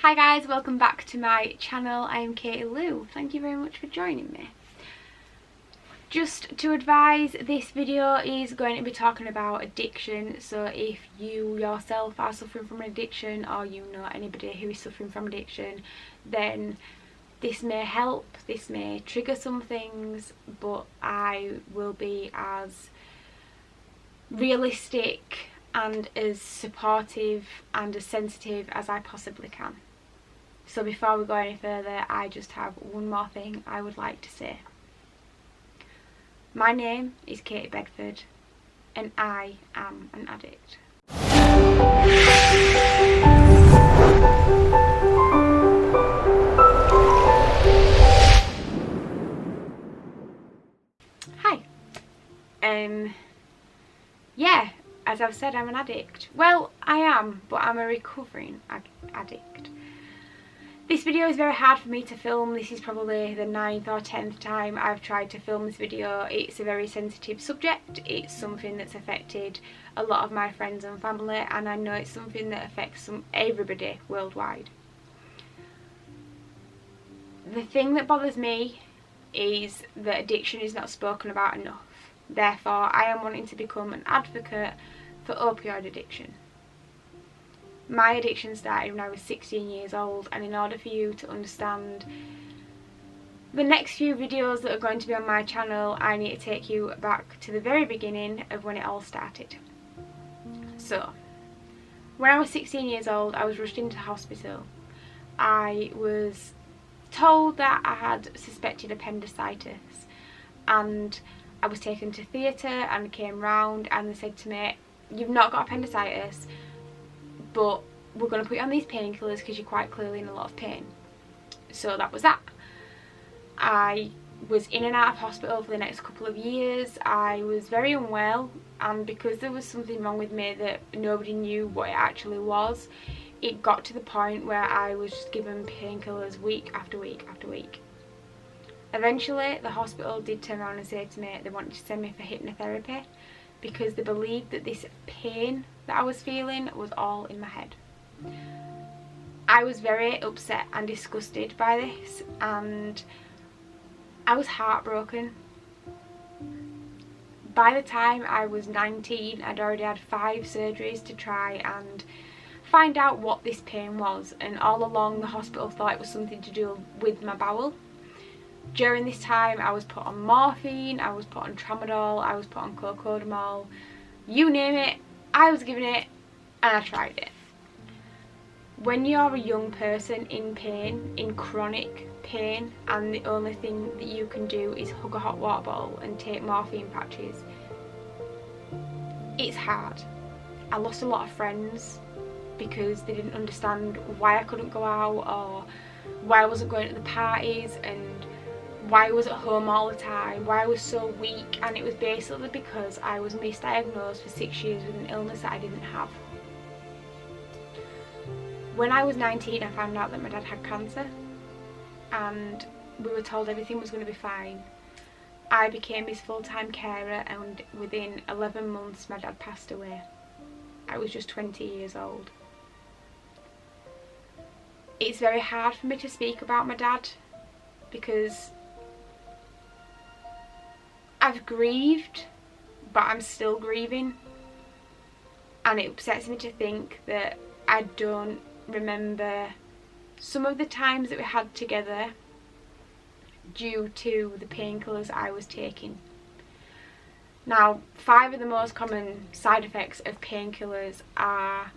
Hi guys, welcome back to my channel. I am Katie Lou. Thank you very much for joining me. Just to advise, this video is going to be talking about addiction, so if you yourself are suffering from an addiction or you know anybody who is suffering from addiction, then this may help, this may trigger some things, but I will be as realistic and as supportive and as sensitive as I possibly can. So before we go any further, I just have one more thing I would like to say. My name is Katie Bedford and I am an addict. Hi. Yeah, as I've said, I'm an addict. Well, I am, but I'm a recovering addict. This video is very hard for me to film. This is probably the 9th or 10th time I've tried to film this video. It's a very sensitive subject. It's something that's affected a lot of my friends and family, and I know it's something that affects everybody worldwide. The thing that bothers me is that addiction is not spoken about enough. Therefore, I am wanting to become an advocate for opioid addiction. My addiction started when I was 16 years old, and in order for you to understand the next few videos that are going to be on my channel, I need to take you back to the very beginning of when it all started. So, when I was 16 years old, I was rushed into hospital. I was told that I had suspected appendicitis, and I was taken to theatre and came round and they said to me, "You've not got appendicitis, but we're going to put you on these painkillers because you're quite clearly in a lot of pain." So that was that. I was in and out of hospital for the next couple of years. I was very unwell, and because there was something wrong with me that nobody knew what it actually was, it got to the point where I was just given painkillers week after week after week. Eventually the hospital did turn around and say to me they wanted to send me for hypnotherapy because they believed that this pain that I was feeling was all in my head. I was very upset and disgusted by this, and I was heartbroken. By the time I was 19, I'd already had 5 surgeries to try and find out what this pain was, and all along the hospital thought it was something to do with my bowel. During this time I was put on morphine, I was put on tramadol, I was put on cocodamol, you name it, I was given it and I tried it. When you're a young person in pain, in chronic pain, and the only thing that you can do is hug a hot water bottle and take morphine patches, it's hard. I lost a lot of friends because they didn't understand why I couldn't go out, or why I wasn't going to the parties, and why I was at home all the time, why I was so weak, and it was basically because I was misdiagnosed for 6 years with an illness that I didn't have. When I was 19, I found out that my dad had cancer, and we were told everything was going to be fine. I became his full-time carer, and within 11 months my dad passed away. I was just 20 years old. It's very hard for me to speak about my dad because I've grieved, but I'm still grieving, and it upsets me to think that I don't remember some of the times that we had together due to the painkillers I was taking. Now, 5 of the most common side effects of painkillers are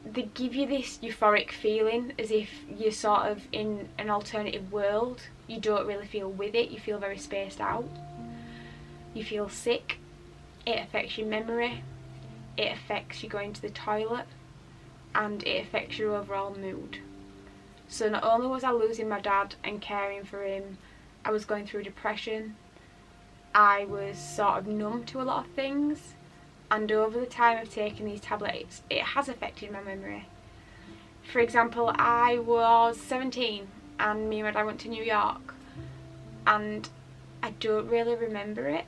they give you this euphoric feeling as if you're sort of in an alternative world. You don't really feel with it, you feel very spaced out. You feel sick, it affects your memory, it affects you going to the toilet, and it affects your overall mood. So not only was I losing my dad and caring for him, I was going through depression, I was sort of numb to a lot of things, and over the time of taking these tablets, it has affected my memory. For example, I was 17 and me and my dad went to New York, and I don't really remember it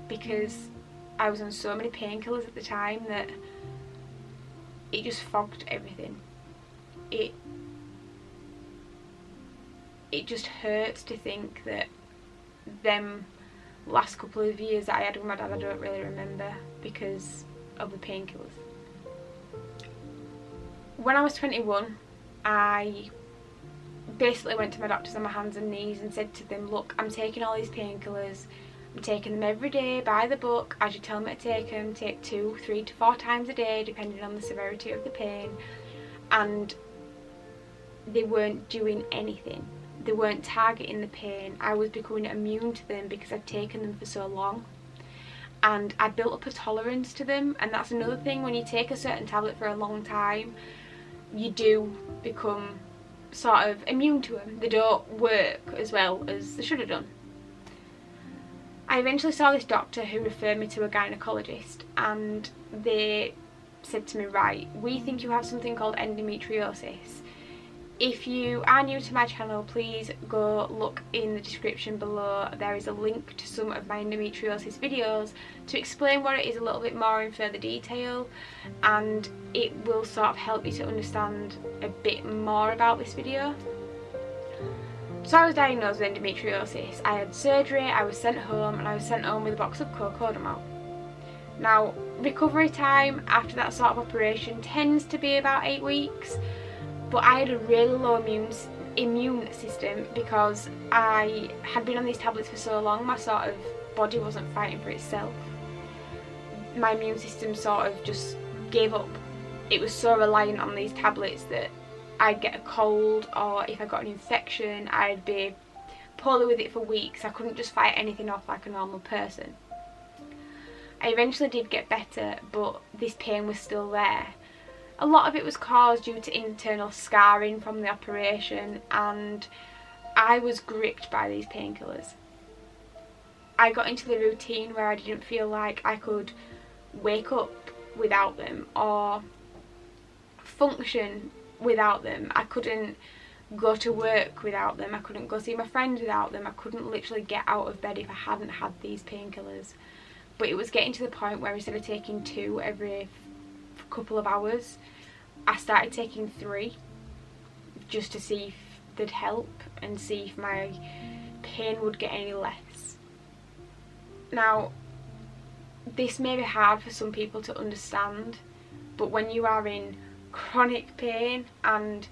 because I was on so many painkillers at the time that it just fogged everything. it just hurts to think that them last couple of years that I had with my dad I don't really remember because of the painkillers. When I was 21, I basically went to my doctors on my hands and knees and said to them, look, I'm taking all these painkillers, I'm taking them every day by the book as you tell me to take them, take 2, 3 to 4 times a day depending on the severity of the pain, and they weren't doing anything. They weren't targeting the pain. I was becoming immune to them because I'd taken them for so long, and I built up a tolerance to them. And that's another thing, when you take a certain tablet for a long time, you do become sort of immune to them. They don't work as well as they should have done. I eventually saw this doctor who referred me to a gynecologist, and they said to me, right, we think you have something called endometriosis. If you are new to my channel, please go look in the description below. There is a link to some of my endometriosis videos to explain what it is a little bit more in further detail, and it will sort of help you to understand a bit more about this video. So I was diagnosed with endometriosis. I had surgery, I was sent home, and I was sent home with a box of Cocodamol. Now, recovery time after that sort of operation tends to be about 8 weeks. But I had a really low immune system because I had been on these tablets for so long. My sort of body wasn't fighting for itself. My immune system sort of just gave up. It was so reliant on these tablets that I'd get a cold, or if I got an infection, I'd be poorly with it for weeks. I couldn't just fight anything off like a normal person. I eventually did get better, but this pain was still there. A lot of it was caused due to internal scarring from the operation, and I was gripped by these painkillers. I got into the routine where I didn't feel like I could wake up without them or function without them. I couldn't go to work without them. I couldn't go see my friends without them. I couldn't literally get out of bed if I hadn't had these painkillers. But it was getting to the point where instead of taking 2 every couple of hours, I started taking 3 just to see if they'd help and see if my pain would get any less. Now, this may be hard for some people to understand, but when you are in chronic pain and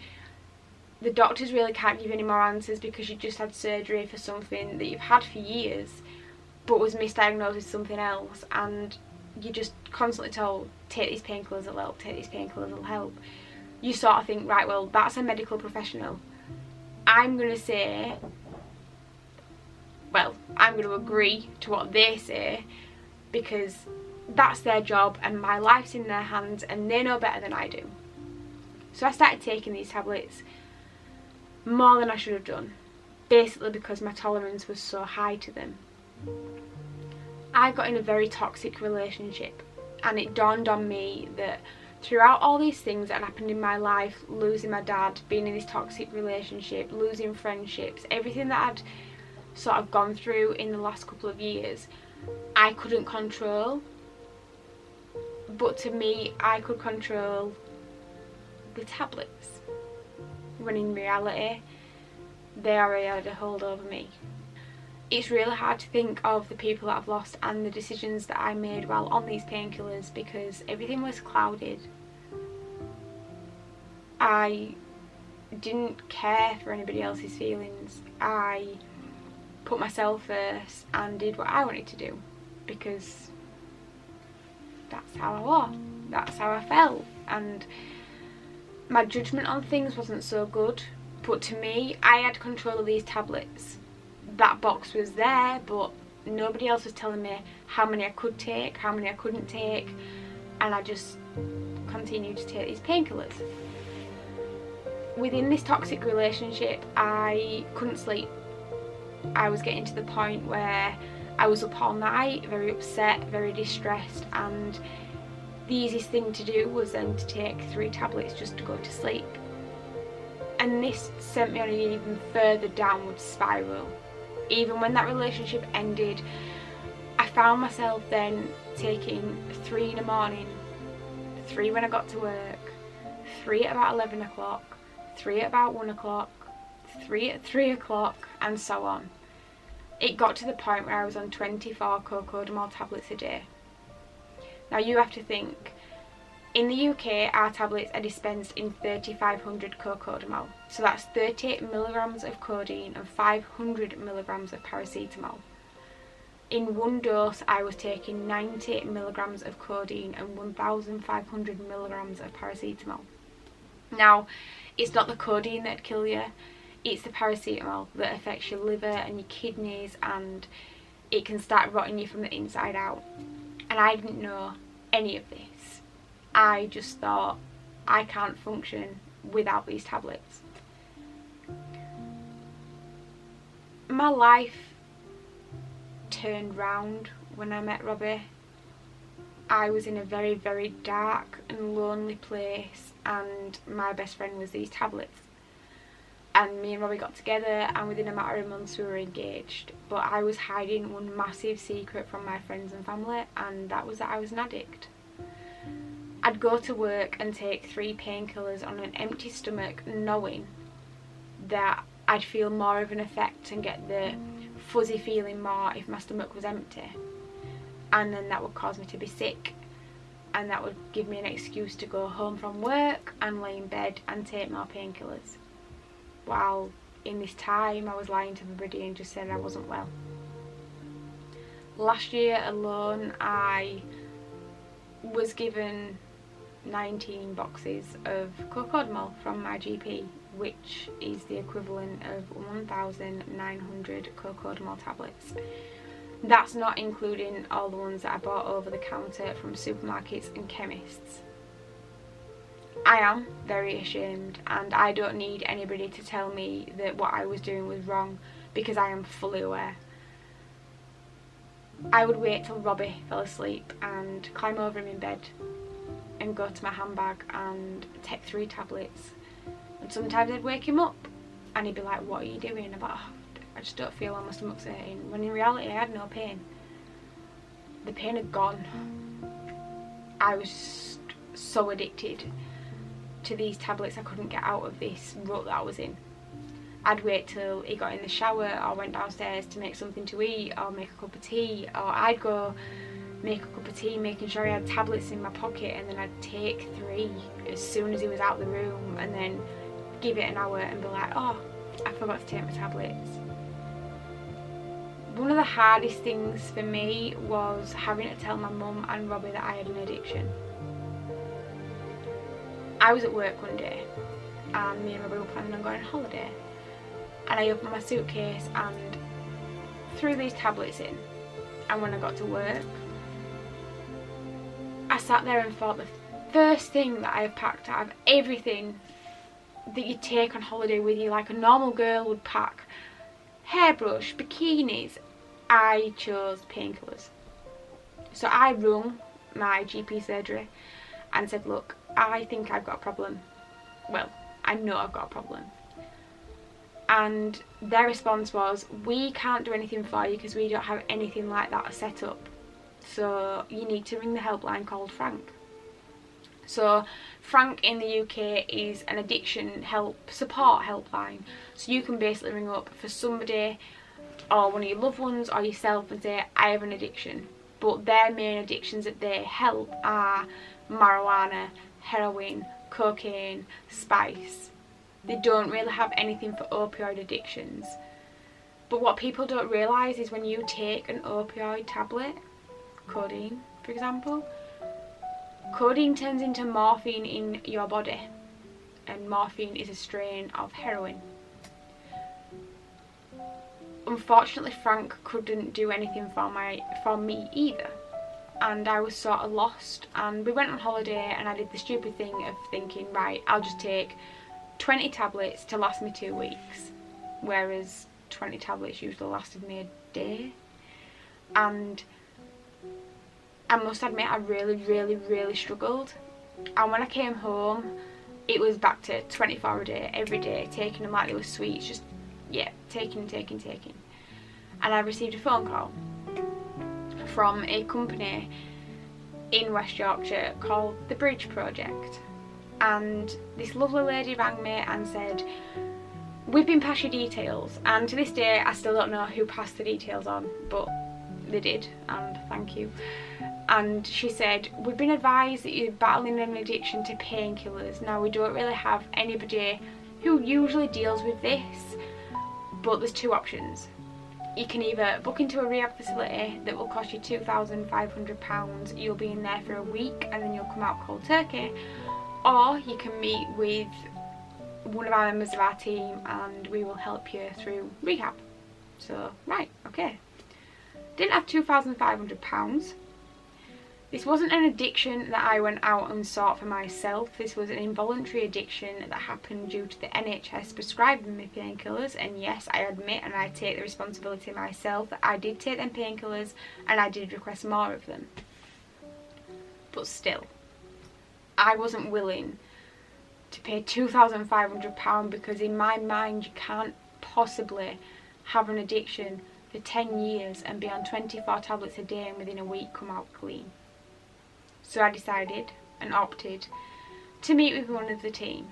the doctors really can't give you any more answers because you just had surgery for something that you've had for years but was misdiagnosed with something else, and you're just constantly told, take these painkillers, it'll help, take these painkillers, it'll help. You sort of think, right, well, that's a medical professional. I'm going to say, well, I'm going to agree to what they say because that's their job and my life's in their hands and they know better than I do. So I started taking these tablets more than I should have done, basically because my tolerance was so high to them. I got in a very toxic relationship, and it dawned on me that throughout all these things that had happened in my life, losing my dad, being in this toxic relationship, losing friendships, everything that I'd sort of gone through in the last couple of years, I couldn't control. But to me, I could control the tablets, when in reality, they already had a hold over me. It's really hard to think of the people that I've lost and the decisions that I made while on these painkillers because everything was clouded. I didn't care for anybody else's feelings. I put myself first and did what I wanted to do because that's how I was, that's how I felt, and my judgment on things wasn't so good. But to me, I had control of these tablets. That box was there, but nobody else was telling me how many I could take, how many I couldn't take, and I just continued to take these painkillers. Within this toxic relationship, I couldn't sleep. I was getting to the point where I was up all night, very upset, very distressed, and the easiest thing to do was then to take 3 tablets just to go to sleep. And this sent me on an even further downward spiral. Even when that relationship ended, I found myself then taking 3 in the morning, 3 when I got to work, 3 at about 11 o'clock, 3 at about 1 o'clock, 3 at 3 o'clock, and so on. It got to the point where I was on 24 cocodamol tablets a day. Now you have to think, in the UK our tablets are dispensed in 3,500 cocodamol. So that's 38 milligrams of codeine and 500 milligrams of paracetamol. In one dose I was taking 90 milligrams of codeine and 1,500 milligrams of paracetamol. Now, it's not the codeine that'd kill you, it's the paracetamol that affects your liver and your kidneys, and it can start rotting you from the inside out. And I didn't know any of this. I just thought, I can't function without these tablets. My life turned round when I met Robbie. I was in a very, very dark and lonely place, and my best friend was these tablets. And me and Robbie got together, and within a matter of months we were engaged. But I was hiding one massive secret from my friends and family, and that was that I was an addict. I'd go to work and take 3 painkillers on an empty stomach, knowing that I'd feel more of an effect and get the fuzzy feeling more if my stomach was empty. And then that would cause me to be sick, and that would give me an excuse to go home from work and lay in bed and take more painkillers. While in this time I was lying to everybody and just said I wasn't well. Last year alone I was given 19 boxes of cocodamol from my GP, which is the equivalent of 1,900 cocodamol tablets. That's not including all the ones that I bought over the counter from supermarkets and chemists. I am very ashamed, and I don't need anybody to tell me that what I was doing was wrong, because I am fully aware. I would wait till Robbie fell asleep and climb over him in bed and go to my handbag and take 3 tablets. And sometimes I'd wake him up and he'd be like, "What are you doing?" I'm like, "Oh, I just don't feel well, my stomach's hurting." When in reality I had no pain. The pain had gone. I was just so addicted to these tablets, I couldn't get out of this rut that I was in. I'd wait till he got in the shower or went downstairs to make something to eat or make a cup of tea, or I'd go make a cup of tea making sure he had tablets in my pocket, and then I'd take 3 as soon as he was out the room, and then give it an hour and be like, "Oh, I forgot to take my tablets." One of the hardest things for me was having to tell my mum and Robbie that I had an addiction. I was at work one day and me and Robbie were planning on going on holiday, and I opened my suitcase and threw these tablets in, and when I got to work I sat there and thought, the first thing that I have packed out of everything that you take on holiday with you, like a normal girl would pack hairbrush, bikinis, I chose painkillers. So I rung my GP surgery and said, "Look, I think I've got a problem. Well, I know I've got a problem." And their response was, "We can't do anything for you because we don't have anything like that set up. So you need to ring the helpline called Frank." So Frank in the UK is an addiction support helpline. So you can basically ring up for somebody or one of your loved ones or yourself and say, "I have an addiction." But their main addictions that they help are marijuana, heroin, cocaine, spice. They don't really have anything for opioid addictions. But what people don't realise is when you take an opioid tablet, codeine for example, codeine turns into morphine in your body, and morphine is a strain of heroin. Unfortunately Frank couldn't do anything for me either, and I was sort of lost. And we went on holiday and I did the stupid thing of thinking, right, I'll just take 20 tablets to last me 2 weeks, whereas 20 tablets usually lasted me a day. And I must admit I really struggled, and when I came home it was back to 24 a day, every day, taking them like they were sweets, just taking. And I received a phone call from a company in West Yorkshire called the Bridge Project, and this lovely lady rang me and said, we've been passed your details. And to this day I still don't know who passed the details on, but they did, and thank you. And she said, we've been advised that you're battling an addiction to painkillers. Now, we don't really have anybody who usually deals with this, but there's two options. You can either book into a rehab facility that will cost you £2,500, you'll be in there for a week and then you'll come out cold turkey, or you can meet with one of our members of our team and we will help you through rehab. So, right, okay. Didn't have £2,500. This wasn't an addiction that I went out and sought for myself. This was an involuntary addiction that happened due to the NHS prescribing me painkillers. And yes, I admit and I take the responsibility myself that I did take them painkillers and I did request more of them. But still, I wasn't willing to pay £2,500 because in my mind you can't possibly have an addiction for 10 years and be on 24 tablets a day and within a week come out clean. So I decided and opted to meet with one of the team.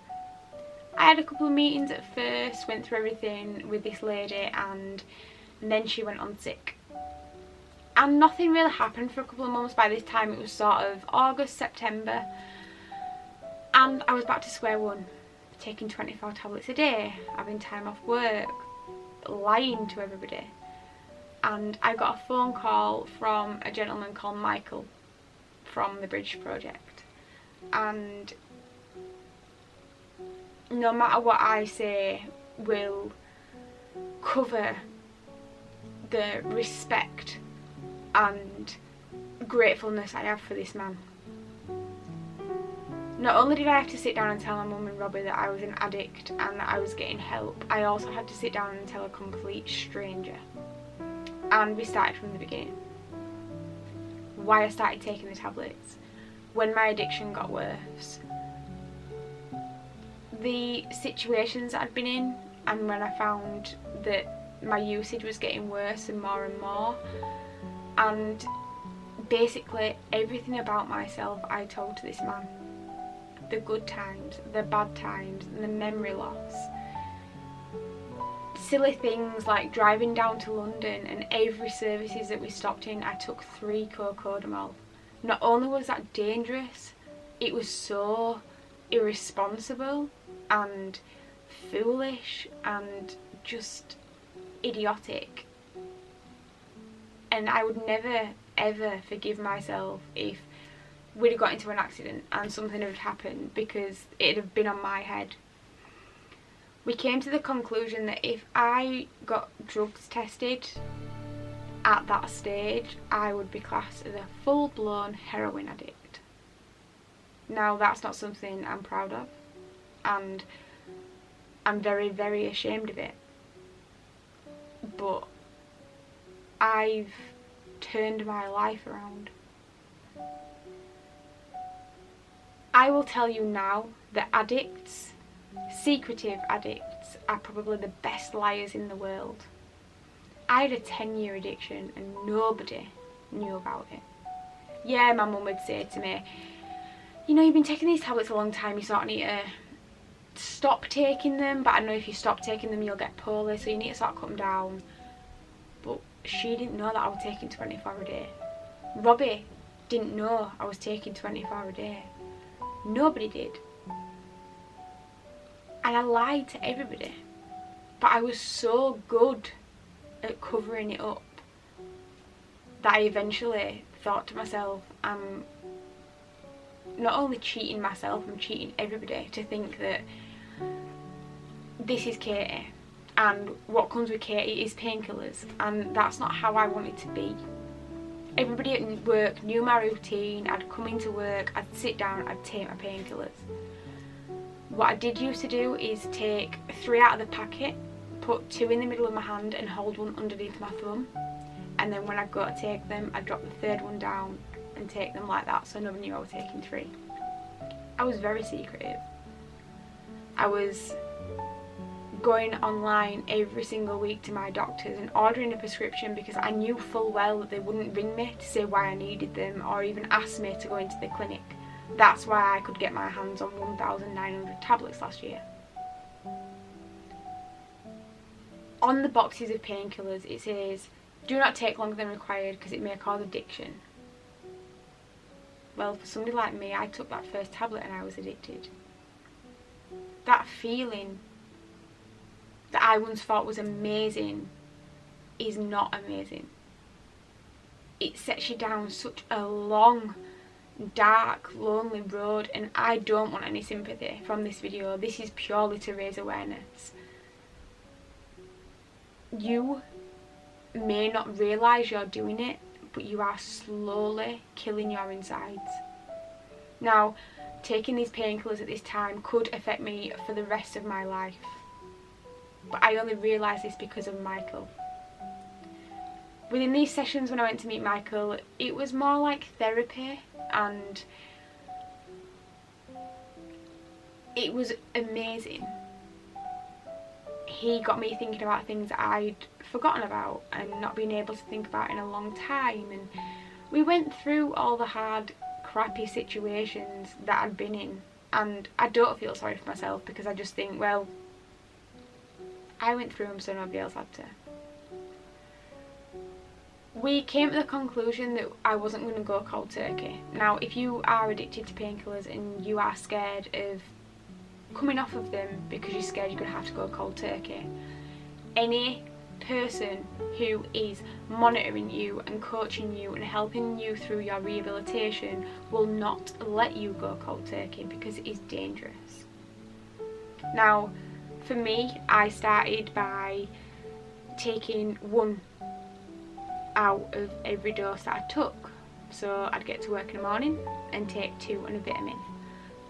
I had a couple of meetings at first, went through everything with this lady, and then she went on sick. And nothing really happened for a couple of months. By this time it was sort of August, September, and I was back to square one, taking 24 tablets a day, having time off work, lying to everybody. And I got a phone call from a gentleman called Michael from the Bridge Project, and no matter what I say will cover the respect and gratefulness I have for this man. Not only did I have to sit down and tell my mum and Robbie that I was an addict and that I was getting help, I also had to sit down and tell a complete stranger. And we started from the beginning. Why I started taking the tablets, when my addiction got worse, the situations that I'd been in, and when I found that my usage was getting worse and more, and basically everything about myself I told to this man. The good times, the bad times, the memory loss. Silly things like driving down to London and every services that we stopped in I took 3 cocodamol. Not only was that dangerous, it was so irresponsible and foolish and just idiotic. And I would never ever forgive myself if we'd have got into an accident and something had happened, because it'd have been on my head. We came to the conclusion that if I got drugs tested at that stage, I would be classed as a full-blown heroin addict. Now, that's not something I'm proud of, and I'm very, very ashamed of it. But I've turned my life around. I will tell you now that addicts, secretive addicts, are probably the best liars in the world. I had a 10-year addiction and nobody knew about it. Yeah, my mum would say to me, you know, you've been taking these tablets a long time, you sort of need to stop taking them, but I know if you stop taking them you'll get poorly, so you need to sort of cut them down. But she didn't know that I was taking 24 a day. Robbie didn't know I was taking 24 a day. Nobody did. And I lied to everybody. But I was so good at covering it up that I eventually thought to myself, I'm not only cheating myself, I'm cheating everybody to think that this is Katie and what comes with Katie is painkillers, and that's not how I want it to be. Everybody at work knew my routine. I'd come into work, I'd sit down, I'd take my painkillers. What I did used to do is take 3 out of the packet, put 2 in the middle of my hand and hold 1 underneath my thumb, and then when I'd go to take them I'd drop the 3rd one down and take them like that, so nobody knew I was taking 3. I was very secretive. I was going online every single week to my doctors and ordering a prescription because I knew full well that they wouldn't ring me to say why I needed them or even ask me to go into the clinic. That's why I could get my hands on 1,900 tablets last year. On the boxes of painkillers it says, do not take longer than required because it may cause addiction. Well, for somebody like me, I took that first tablet and I was addicted. That feeling that I once thought was amazing is not amazing. It sets you down such a long, dark, lonely road, and I don't want any sympathy from this video. This is purely to raise awareness. You may not realise you're doing it, but you are slowly killing your insides. Now, taking these painkillers at this time could affect me for the rest of my life, but I only realised this because of Michael. Within these sessions when I went to meet Michael, it was more like therapy, and it was amazing. He got me thinking about things that I'd forgotten about and not been able to think about in a long time, and we went through all the hard, crappy situations that I'd been in, and I don't feel sorry for myself because I just think, well, I went through them so nobody else had to. We came to the conclusion that I wasn't going to go cold turkey. Now, if you are addicted to painkillers and you are scared of coming off of them because you're scared you're going to have to go cold turkey, any person who is monitoring you and coaching you and helping you through your rehabilitation will not let you go cold turkey because it is dangerous. Now, for me, I started by taking one out of every dose that I took. So I'd get to work in the morning and take 2 and a vitamin.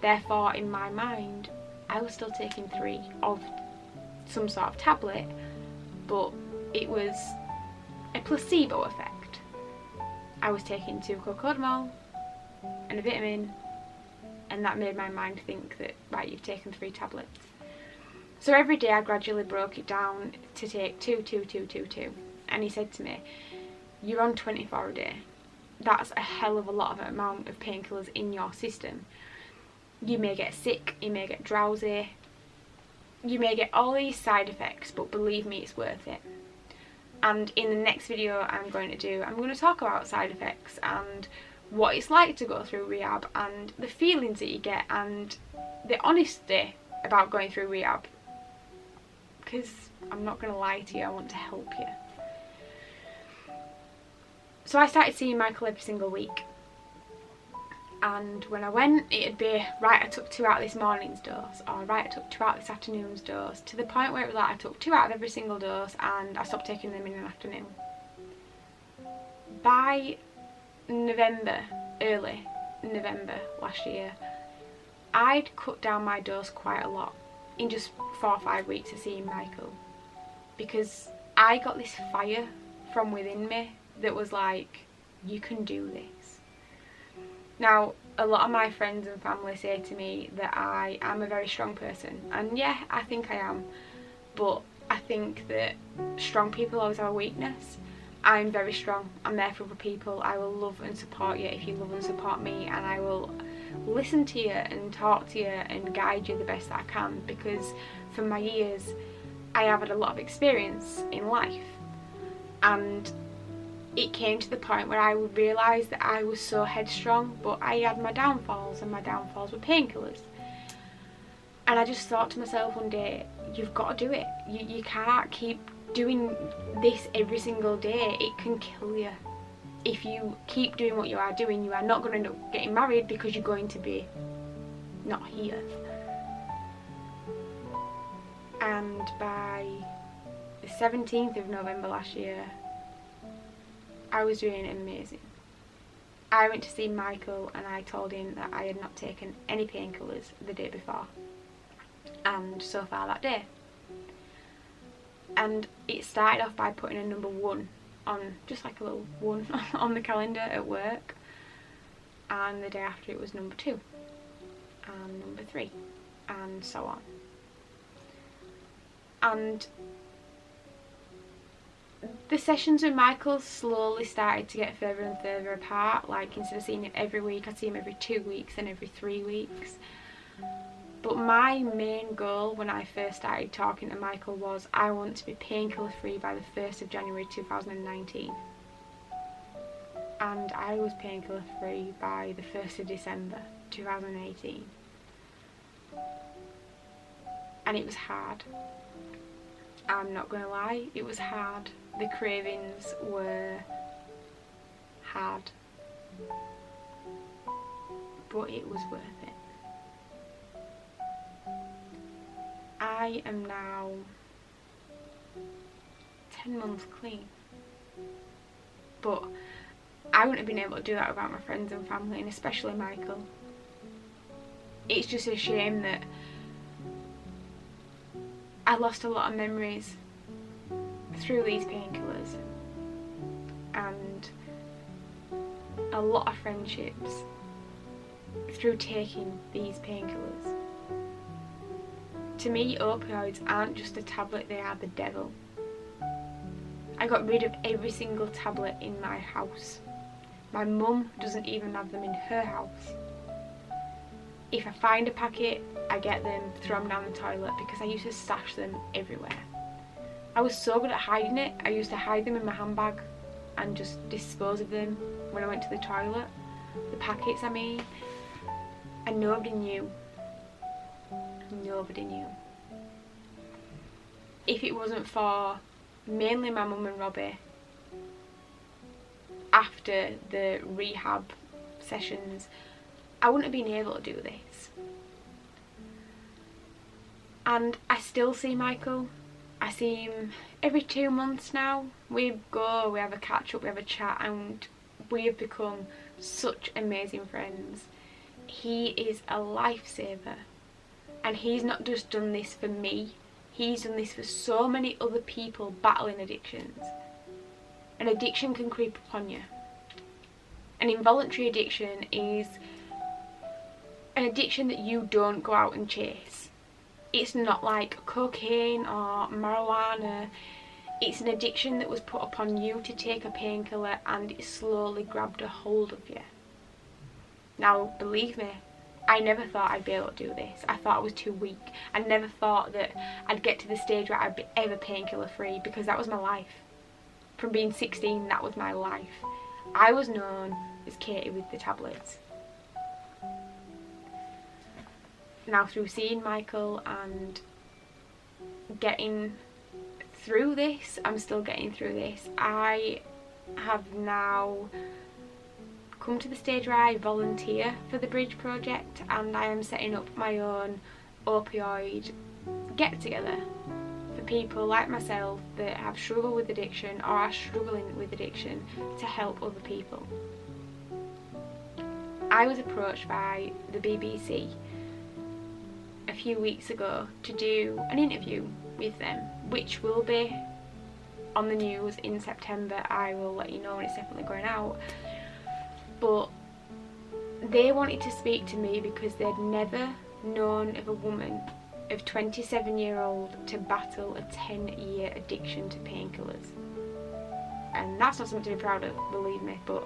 Therefore, in my mind, I was still taking 3 of some sort of tablet, but it was a placebo effect. I was taking 2 cocodamol and a vitamin, and that made my mind think that, right, you've taken 3 tablets. So every day I gradually broke it down to take 2, 2, 2, 2, 2. And he said to me, you're on 24 a day. That's a hell of a lot of amount of painkillers in your system. You may get sick, you may get drowsy, you may get all these side effects, but believe me, it's worth it. And in the next video I'm going to talk about side effects and what it's like to go through rehab and the feelings that you get and the honesty about going through rehab. Because I'm not going to lie to you, I want to help you. So I started seeing Michael every single week, and when I went, it'd be, right, I took 2 out of this morning's dose, or right, I took 2 out of this afternoon's dose, to the point where it was like I took 2 out of every single dose and I stopped taking them in an afternoon. By November, early November last year, I'd cut down my dose quite a lot in just 4 or 5 weeks of seeing Michael, because I got this fire from within me that was like, you can do this. Now, a lot of my friends and family say to me that I am a very strong person, and yeah, I think I am, but I think that strong people always have a weakness. I'm very strong, I'm there for other people, I will love and support you if you love and support me, and I will listen to you and talk to you and guide you the best that I can, because for my years I have had a lot of experience in life, and it came to the point where I would realise that I was so headstrong, but I had my downfalls, and my downfalls were painkillers. And I just thought to myself one day, you've got to do it. You can't keep doing this every single day. It can kill you. If you keep doing what you are doing, you are not going to end up getting married because you're going to be not here. And by the 17th of November last year, I was doing amazing. I went to see Michael and I told him that I had not taken any painkillers the day before, and so far that day. And it started off by putting a number 1 on, just like a little 1 on the calendar at work, and the day after it was number 2 and number 3 and so on. And The sessions with Michael slowly started to get further and further apart. Like, instead of seeing him every week, I'd see him every 2 weeks and every 3 weeks. But my main goal when I first started talking to Michael was I want to be painkiller free by the 1st of January 2019. And I was painkiller free by the 1st of December 2018. And it was hard. I'm not going to lie, it was hard. The cravings were hard. But it was worth it. I am now 10 months clean. But I wouldn't have been able to do that without my friends and family, and especially Michael. It's just a shame that I lost a lot of memories through these painkillers, and a lot of friendships through taking these painkillers. To me, opioids aren't just a tablet, they are the devil. I got rid of every single tablet in my house. My mum doesn't even have them in her house. If I find a packet, I get them, throw them down the toilet, because I used to stash them everywhere. I was so good at hiding it. I used to hide them in my handbag and just dispose of them when I went to the toilet. The packets, I mean. And nobody knew. Nobody knew. If it wasn't for mainly my mum and Robbie, after the rehab sessions, I wouldn't have been able to do this. And I still see Michael. I see him every 2 months now. We go, we have a catch up, we have a chat, and we have become such amazing friends. He is a lifesaver. And he's not just done this for me, he's done this for so many other people battling addictions. An addiction can creep upon you. An involuntary addiction is an addiction that you don't go out and chase. It's not like cocaine or marijuana. It's an addiction that was put upon you to take a painkiller, and it slowly grabbed a hold of you. Now, believe me, I never thought I'd be able to do this. I thought I was too weak. I never thought that I'd get to the stage where I'd be ever painkiller free, because that was my life. From being 16, that was my life. I was known as Katie with the tablets. Now, through seeing Michael and getting through this, I'm still getting through this, I have now come to the stage where I volunteer for the Bridge project, and I am setting up my own opioid get-together for people like myself that have struggled with addiction or are struggling with addiction, to help other people. I was approached by the BBC a few weeks ago to do an interview with them, which will be on the news in September. I will let you know when it's definitely going out. But they wanted to speak to me because they'd never known of a woman of 27-year-old to battle a 10-year addiction to painkillers. And that's not something to be proud of, believe me, but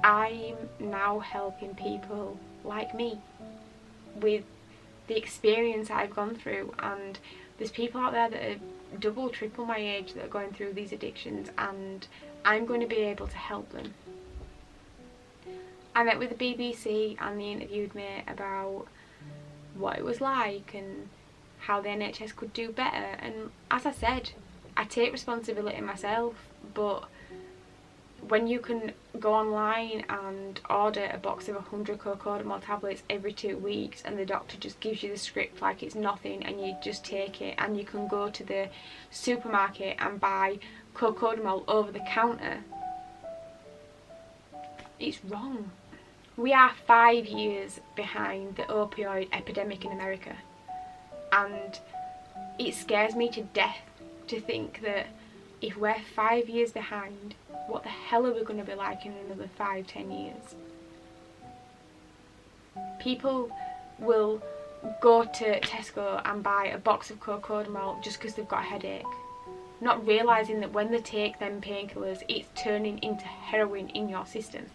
I'm now helping people like me with the experience I've gone through, and there's people out there that are double, triple my age that are going through these addictions, and I'm going to be able to help them. I met with the BBC and they interviewed me about what it was like and how the NHS could do better, and as I said, I take responsibility myself, but when you can go online and order a box of 100 cocodamol tablets every 2 weeks, and the doctor just gives you the script like it's nothing, and you just take it, and you can go to the supermarket and buy cocodamol over the counter, it's wrong. We are 5 years behind the opioid epidemic in America, and it scares me to death to think that if we're 5 years behind, what the hell are we going to be like in another 5-10 years? People will go to Tesco and buy a box of cocodamol just because they've got a headache. not realising that when they take them painkillers, it's turning into heroin in your system.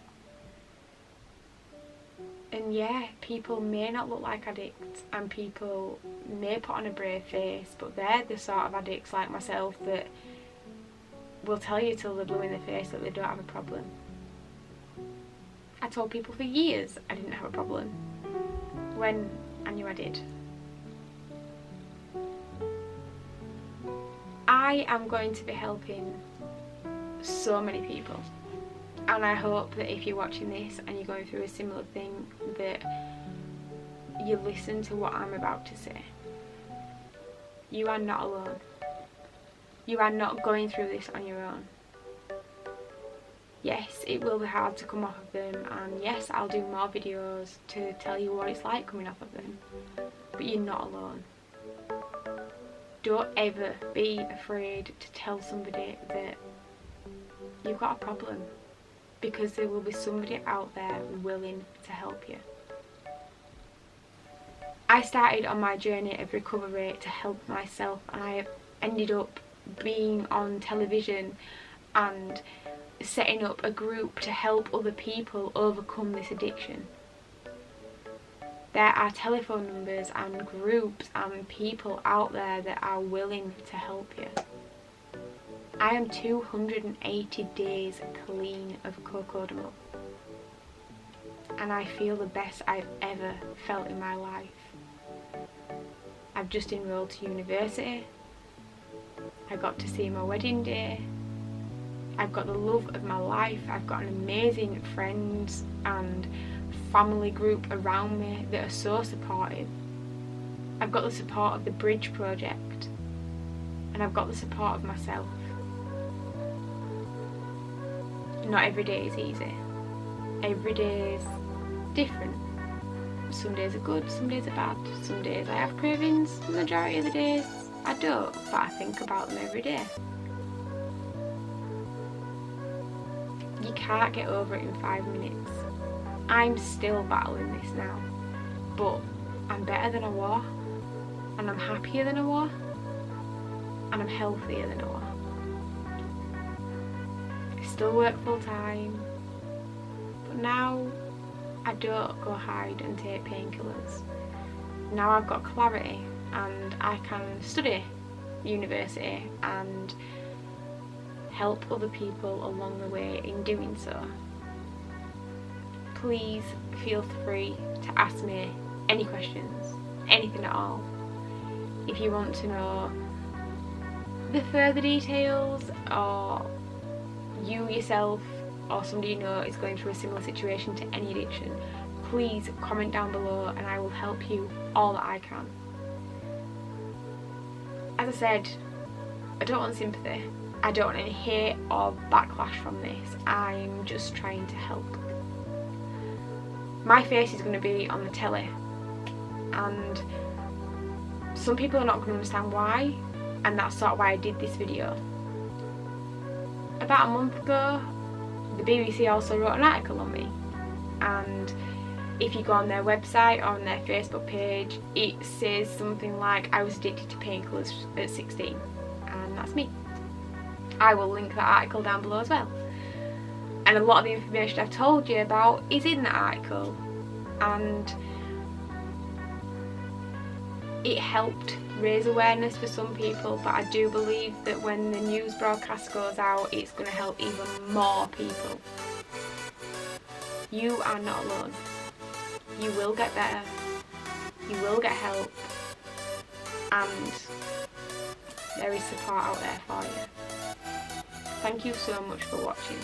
And yeah, people may not look like addicts, and people may put on a brave face, but they're the sort of addicts like myself that will tell you till they're blue in the face that they don't have a problem. I told people for years I didn't have a problem, when I knew I did. I am going to be helping so many people, and I hope that if you're watching this and you're going through a similar thing, that you listen to what I'm about to say. You are not alone. You are not going through this on your own. Yes, it will be hard to come off of them, and yes, I'll do more videos to tell you what it's like coming off of them, but you're not alone. Don't ever be afraid to tell somebody that you've got a problem, because there will be somebody out there willing to help you. I started on my journey of recovery to help myself, and I ended up being on television and setting up a group to help other people overcome this addiction. There are telephone numbers and groups and people out there that are willing to help you. I am 280 days clean of cocodamol, and I feel the best I've ever felt in my life. I've just enrolled to university. I got to see my wedding day. I've got the love of my life. I've got an amazing friends and family group around me that are so supportive. I've got the support of the Bridge Project, and I've got the support of myself. Not every day is easy. Every day is different. Some days are good, some days are bad. Some days I have cravings, the majority of the days I don't, but I think about them every day. You can't get over it in 5 minutes. I'm still battling this now, but I'm better than I was, and I'm happier than I was, and I'm healthier than I was. I still work full time, but now I don't go hide and take painkillers. Now I've got clarity, and I can study university and help other people along the way in doing so. Please feel free to ask me any questions, anything at all. If you want to know the further details, or you yourself or somebody you know is going through a similar situation to any addiction, please comment down below and I will help you all that I can. As I said, I don't want sympathy. I don't want any hate or backlash from this. I'm just trying to help. My face is going to be on the telly, and some people are not going to understand why, and that's sort of why I did this video. About a month ago, the BBC also wrote an article on me, and if you go on their website or on their Facebook page, it says something like I was addicted to painkillers at 16, and that's me. I will link that article down below as well. And a lot of the information I've told you about is in that article, and it helped raise awareness for some people, but I do believe that when the news broadcast goes out, it's going to help even more people. You are not alone. You will get better, you will get help, and there is support out there for you. Thank you so much for watching.